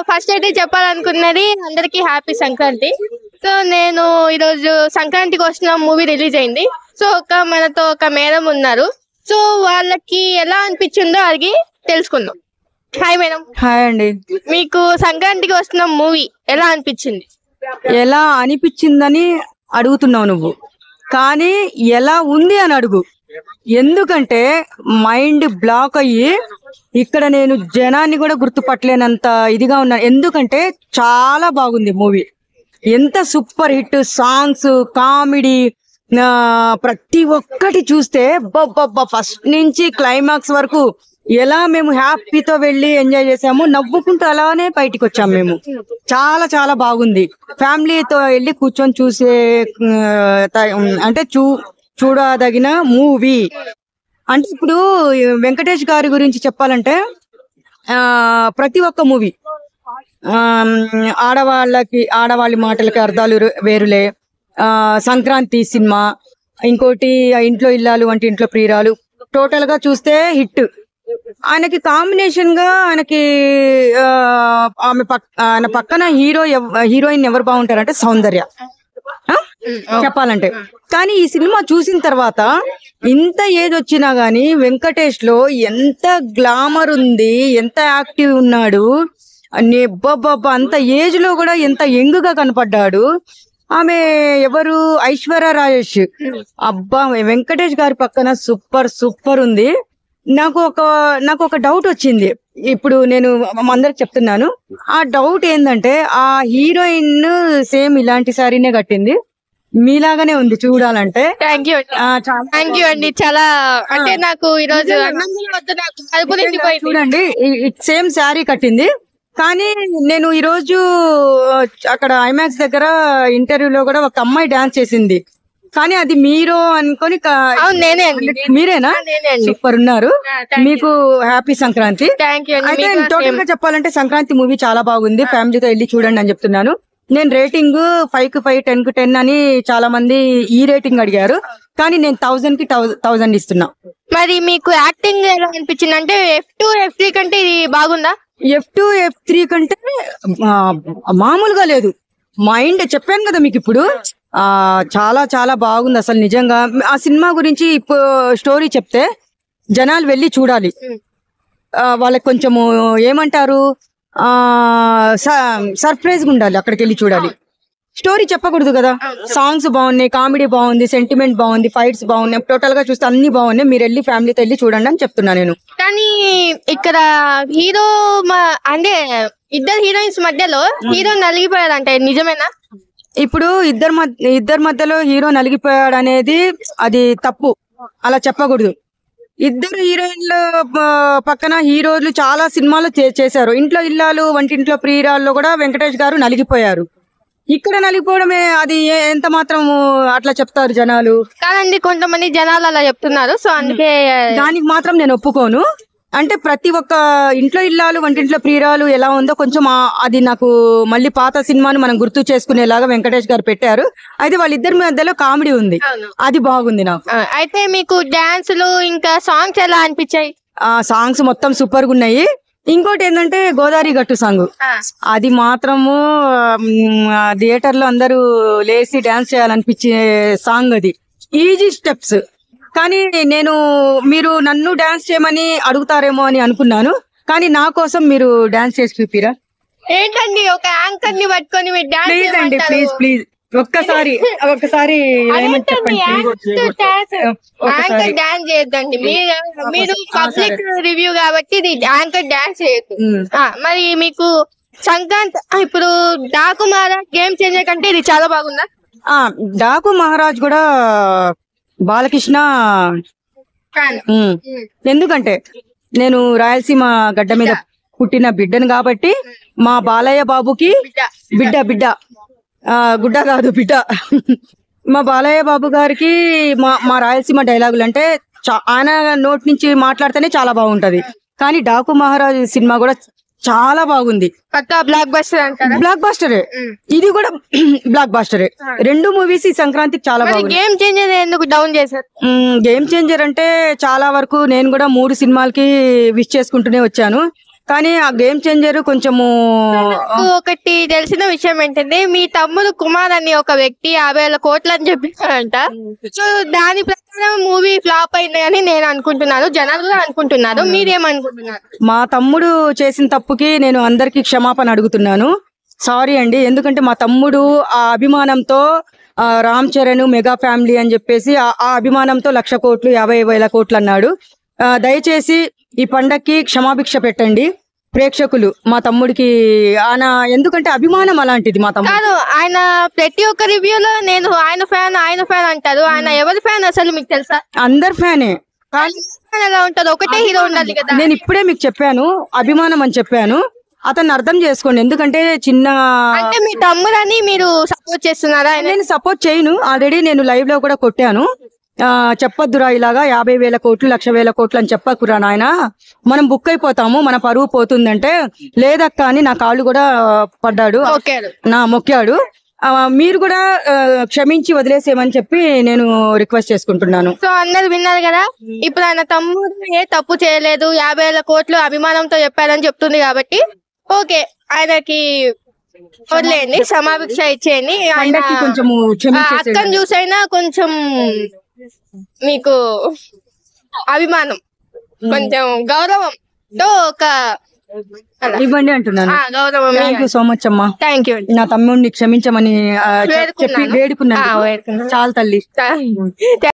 First అయితే చెప్పాలనుకున్నది అందరికి హ్యాపీ సంక్రాంతి. సో నేను ఈరోజు సంక్రాంతికి వస్తున్న మూవీ రిలీజ్ అయింది. సో మనతో ఒక మేడం ఉన్నారు. సో వాళ్ళకి ఎలా అనిపించిందో అడిగి తెలుసుకుందాం. Hi madam. హాయ్ అండి. మీకు సంక్రాంతికి వస్తున్న మూవీ ఎలా అనిపించింది? ఎలా అనిపించిందని అడుగుతున్నావు నువ్వు, కానీ ఎలా ఉంది అని అడుగు. ఎందుకంటే మైండ్ బ్లాక్ అయ్యి ఇక్కడ నేను జనాన్ని కూడా గుర్తుపట్టలేనంత ఇదిగా ఉన్నాను. ఎందుకంటే చాలా బాగుంది మూవీ. ఎంత సూపర్ హిట్ సాంగ్స్, కామెడీ, ప్రతి ఒక్కటి చూస్తే ఫస్ట్ నుంచి క్లైమాక్స్ వరకు ఎలా మేము హ్యాపీతో వెళ్ళి ఎంజాయ్ చేసాము, నవ్వుకుంటూ అలానే బయటికి వచ్చాము మేము. చాలా చాలా బాగుంది. ఫ్యామిలీతో వెళ్ళి కూర్చొని చూసే అంటే చూడదగిన మూవీ. అంటే ఇప్పుడు వెంకటేష్ గారి గురించి చెప్పాలంటే ప్రతి ఒక్క మూవీ ఆడవాళ్ళ మాటలకి అర్థాలు వేరులే, సంక్రాంతి సినిమా, ఇంకోటి ఇంట్లో ఇల్లాలు అంటే ఇంట్లో ప్రియురాలు, టోటల్ గా చూస్తే హిట్. ఆయనకి కాంబినేషన్ గా ఆయనకి ఆయన పక్కన హీరోయిన్ ఎవరు బాగుంటారంటే సౌందర్య చెప్పాలంటే. కానీ ఈ సినిమా చూసిన తర్వాత ఇంత ఏజ్ వచ్చినా గానీ వెంకటేష్ లో ఎంత గ్లామర్ ఉంది, ఎంత యాక్టివ్ ఉన్నాడు, అంత ఏజ్ లో కూడా ఎంత యంగ్ గా కనపడ్డాడు. ఆమె ఎవరు, ఐశ్వర్య రాజేష్. అబ్బా, వెంకటేష్ గారి పక్కన సూపర్ సూపర్ ఉంది. నాకు ఒక డౌట్ వచ్చింది, ఇప్పుడు నేను అందరికి చెప్తున్నాను. ఆ డౌట్ ఏంటంటే ఆ హీరోయిన్ సేమ్ ఇలాంటి సారీనే కట్టింది, మీలాగానే ఉంది చూడాలంటే. థ్యాంక్ యూ అండి. చాలా అంటే నాకు ఈరోజు చూడండి సేమ్ శారీ కట్టింది. కానీ నేను ఈ రోజు అక్కడ ఐమాక్స్ దగ్గర ఇంటర్వ్యూలో కూడా ఒక అమ్మాయి డాన్స్ చేసింది, కానీ అది మీరు అనుకొని. మీరేనా? సూపర్ ఉన్నారు. మీకు హ్యాపీ సంక్రాంతి. అయితే టోటల్ గా చెప్పాలంటే సంక్రాంతి మూవీ చాలా బాగుంది, ఫ్యామిలీతో వెళ్ళి చూడండి అని చెప్తున్నాను. నేను రేటింగ్ 5 కి 5, 10 కి 10 అని చాలా మంది ఈ రేటింగ్ అడిగారు, కానీ నేను 1000 కి 1000 ఇస్తున్నా. మరి మీకు యాక్టింగ్ ఎలా అనిపించింది? అంటే F2, F3 కంటే ఇది బాగుందా? F2, F3 కంటే మామూలుగా లేదు. మైండ్ చెప్పాను కదా మీకు ఇప్పుడు, చాలా చాలా బాగుంది అసలు నిజంగా. ఆ సినిమా గురించి ఇప్పుడు స్టోరీ చెప్తే జనాలు వెళ్ళి చూడాలి. వాళ్ళకి కొంచెము ఏమంటారు, సర్ప్రైజ్ గా ఉండాలి, అక్కడికి వెళ్ళి చూడాలి. స్టోరీ చెప్పకూడదు కదా. సాంగ్స్ బాగున్నాయి, కామెడీ బాగుంది, సెంటిమెంట్ బాగుంది, ఫైట్స్ బాగున్నాయి, టోటల్ గా చూస్తే అన్ని బాగున్నాయి. మీరు వెళ్ళి ఫ్యామిలీతో వెళ్ళి చూడండి అని చెప్తున్నా నేను. కానీ ఇక్కడ హీరో అంటే ఇద్దరు హీరోయిన్స్ మధ్యలో హీరో నలిగిపోయాడంటే నిజమేనా? ఇప్పుడు ఇద్దరి మధ్యలో హీరో నలిగిపోయాడు అనేది అది తప్పు, అలా చెప్పకూడదు. ఇద్దరు హీరోయిన్ల పక్కన హీరోలు చాలా సినిమాలు చేశారు. ఇంట్లో ఇల్లాలు, వంటింట్లో ప్రియురాల్లో కూడా వెంకటేష్ గారు నలిగిపోయారు. ఇక్కడ నలిగిపోవడమే అది ఎంత మాత్రం అట్లా చెప్తారు జనాలు? కాదండి, కొంతమంది జనాలు అలా చెప్తున్నారు. సో అందుకే దానికి మాత్రం నేను ఒప్పుకోను. అంటే ప్రతి ఒక్క ఇంట్లో ఇల్లాలు, వంటింట్లో ప్రియురాలు ఎలా ఉందో కొంచెం అది నాకు మళ్ళీ పాత సినిమాను మనం గుర్తు చేసుకునేలాగా వెంకటేష్ గారు పెట్టారు. అయితే వాళ్ళిద్దరి మధ్యలో కామెడీ ఉంది, అది బాగుంది నాకు. అయితే మీకు డాన్సులు ఇంకా సాంగ్స్ ఎలా అనిపించాయి? సాంగ్స్ మొత్తం సూపర్ గా ఉన్నాయి. ఇంకోటి ఏంటంటే గోదావరి గట్టు సాంగ్, అది మాత్రము థియేటర్ లో అందరూ లేచి డాన్స్ చేయాలనిపించే సాంగ్. అది ఈజీ స్టెప్స్, కానీ మీరు నన్ను డాన్స్ చేయమని అడుగుతారేమో అని అనుకున్నాను, కానీ నా కోసం మీరు డాన్స్ చేసి చూపిరా. ఏంటండి ఒక యాంకర్ ని పట్టుకొని మీరు డాన్స్? ప్లీజ్ అండి, ప్లీజ్ ప్లీజ్ ఒక్కసారి చెప్పండి. యాంకర్ డాన్స్ చేయొద్దండి, మీరు పబ్లిక్ రివ్యూ కాబట్టి ఇది యాంకర్ డాన్స్ చేయొద్దు. మరి మీకు సంక్రాంతి ఇప్పుడు డాకు మహారాజ్ గేమ్ చేంజర్ కంటే ఇది చాలా బాగుందా? డాకు మహారాజ్ కూడా బాలకృష్ణ. ఎందుకంటే నేను రాయలసీమ గడ్డ మీద పుట్టిన బిడ్డను కాబట్టి మా బాలయ్య బాబుకి బిడ్డ గుడ్డ కాదు బిడ్డ. మా బాలయ్య బాబు గారికి మా రాయలసీమ డైలాగులు అంటే ఆయన నోటి నుంచి మాట్లాడితేనే చాలా బాగుంటది. కానీ డాకు మహారాజ్ సినిమా కూడా చాలా బాగుంది. బ్లాక్ బాస్టరే, ఇది కూడా బ్లాక్ బాస్టరే. రెండు మూవీస్ ఈ సంక్రాంతికి చాలా బాగుంది. గేమ్ చేంజర్ ఎందుకు డౌన్ చేశారు? గేమ్ చేంజర్ అంటే చాలా వరకు నేను కూడా 3 సినిమాలకి విష్ చేసుకుంటూనే వచ్చాను, కానీ ఆ గేమ్ చేంజర్ కొంచెము ఒకటి తెలిసిన విషయం ఏంటంటే మీ తమ్ముడు కుమార్ అని ఒక వ్యక్తి 50,000 కోట్లు అని చెప్పారంట. సో దాని ప్రకారం మూవీ ఫ్లాప్ అయింది అని నేను అనుకుంటున్నాను, జనాలు కూడా అనుకుంటున్నారు. మీరేమనుకుంటున్నారు? మా తమ్ముడు చేసిన తప్పుకి నేను అందరికి క్షమాపణ అడుగుతున్నాను. సారీ అండి. ఎందుకంటే మా తమ్ముడు ఆ అభిమానంతో రామ్ చరణ్ మెగా ఫ్యామిలీ అని చెప్పేసి ఆ అభిమానంతో 1,00,000 కోట్లు 50,000 కోట్లు అన్నాడు. దయచేసి ఈ పండక్కి క్షమాభిక్ష పెట్టండి ప్రేక్షకులు మా తమ్ముడికి. ఎందుకంటే అభిమానం అలాంటిది మా తమ్ముడు. కాదు, ఆయన ప్రతి ఒక్క రివ్యూలో నేను ఆయన ఫ్యాన్ అంటారు. ఆయన ఎవరి ఫ్యాన్ అసలు మీకు తెలుసా? అందరు ఫ్యానే. ఎలా ఉంటది? ఒకటే హీరో ఉండాలి కదా. నేను ఇప్పుడే మీకు చెప్పాను, అభిమానం అని చెప్పాను. అతన్ని అర్థం చేసుకోండి. ఎందుకంటే అంటే మీ తమ్ముడని మీరు సపోర్ట్ చేస్తున్నారా? నేను సపోర్ట్ చేయను. ఆల్రెడీ నేను లైవ్ లో కూడా కొట్టాను. చెప్పొద్దురా ఇలాగా 50,000 కోట్లు 1,00,000 కోట్లు అని చెప్పకురా నాయన, మనం బుక్ అయిపోతాము, మన పరువు పోతుందంటే లేదక్క అని నా కాళ్ళు కూడా పడ్డాడు, మొక్కాడు. మీరు కూడా క్షమించి వదిలేసేమని చెప్పి నేను రిక్వెస్ట్ చేసుకుంటున్నాను. సో అందరు విన్నారు కదా, ఇప్పుడు ఆయన తమ్ముడు ఏ తప్పు చేయలేదు, 50,000 కోట్లు అభిమానంతో చెప్పారని చెప్తుంది కాబట్టి ఓకే, ఆయనకి వదిలేయండి, క్షమాభిక్ష ఇచ్చేయండి. కొంచెం అక్కని చూసైనా కొంచెం మీకు అభిమానం, కొంచెం గౌరవంతో ఒక ఇవ్వండి అంటున్నాను. గౌరవం. థ్యాంక్ యూ సో మచ్ అమ్మా. Thank you. నా తమ్ముడిని క్షమించమని చెప్పి వేడుకున్నాను. చాలా తల్లి.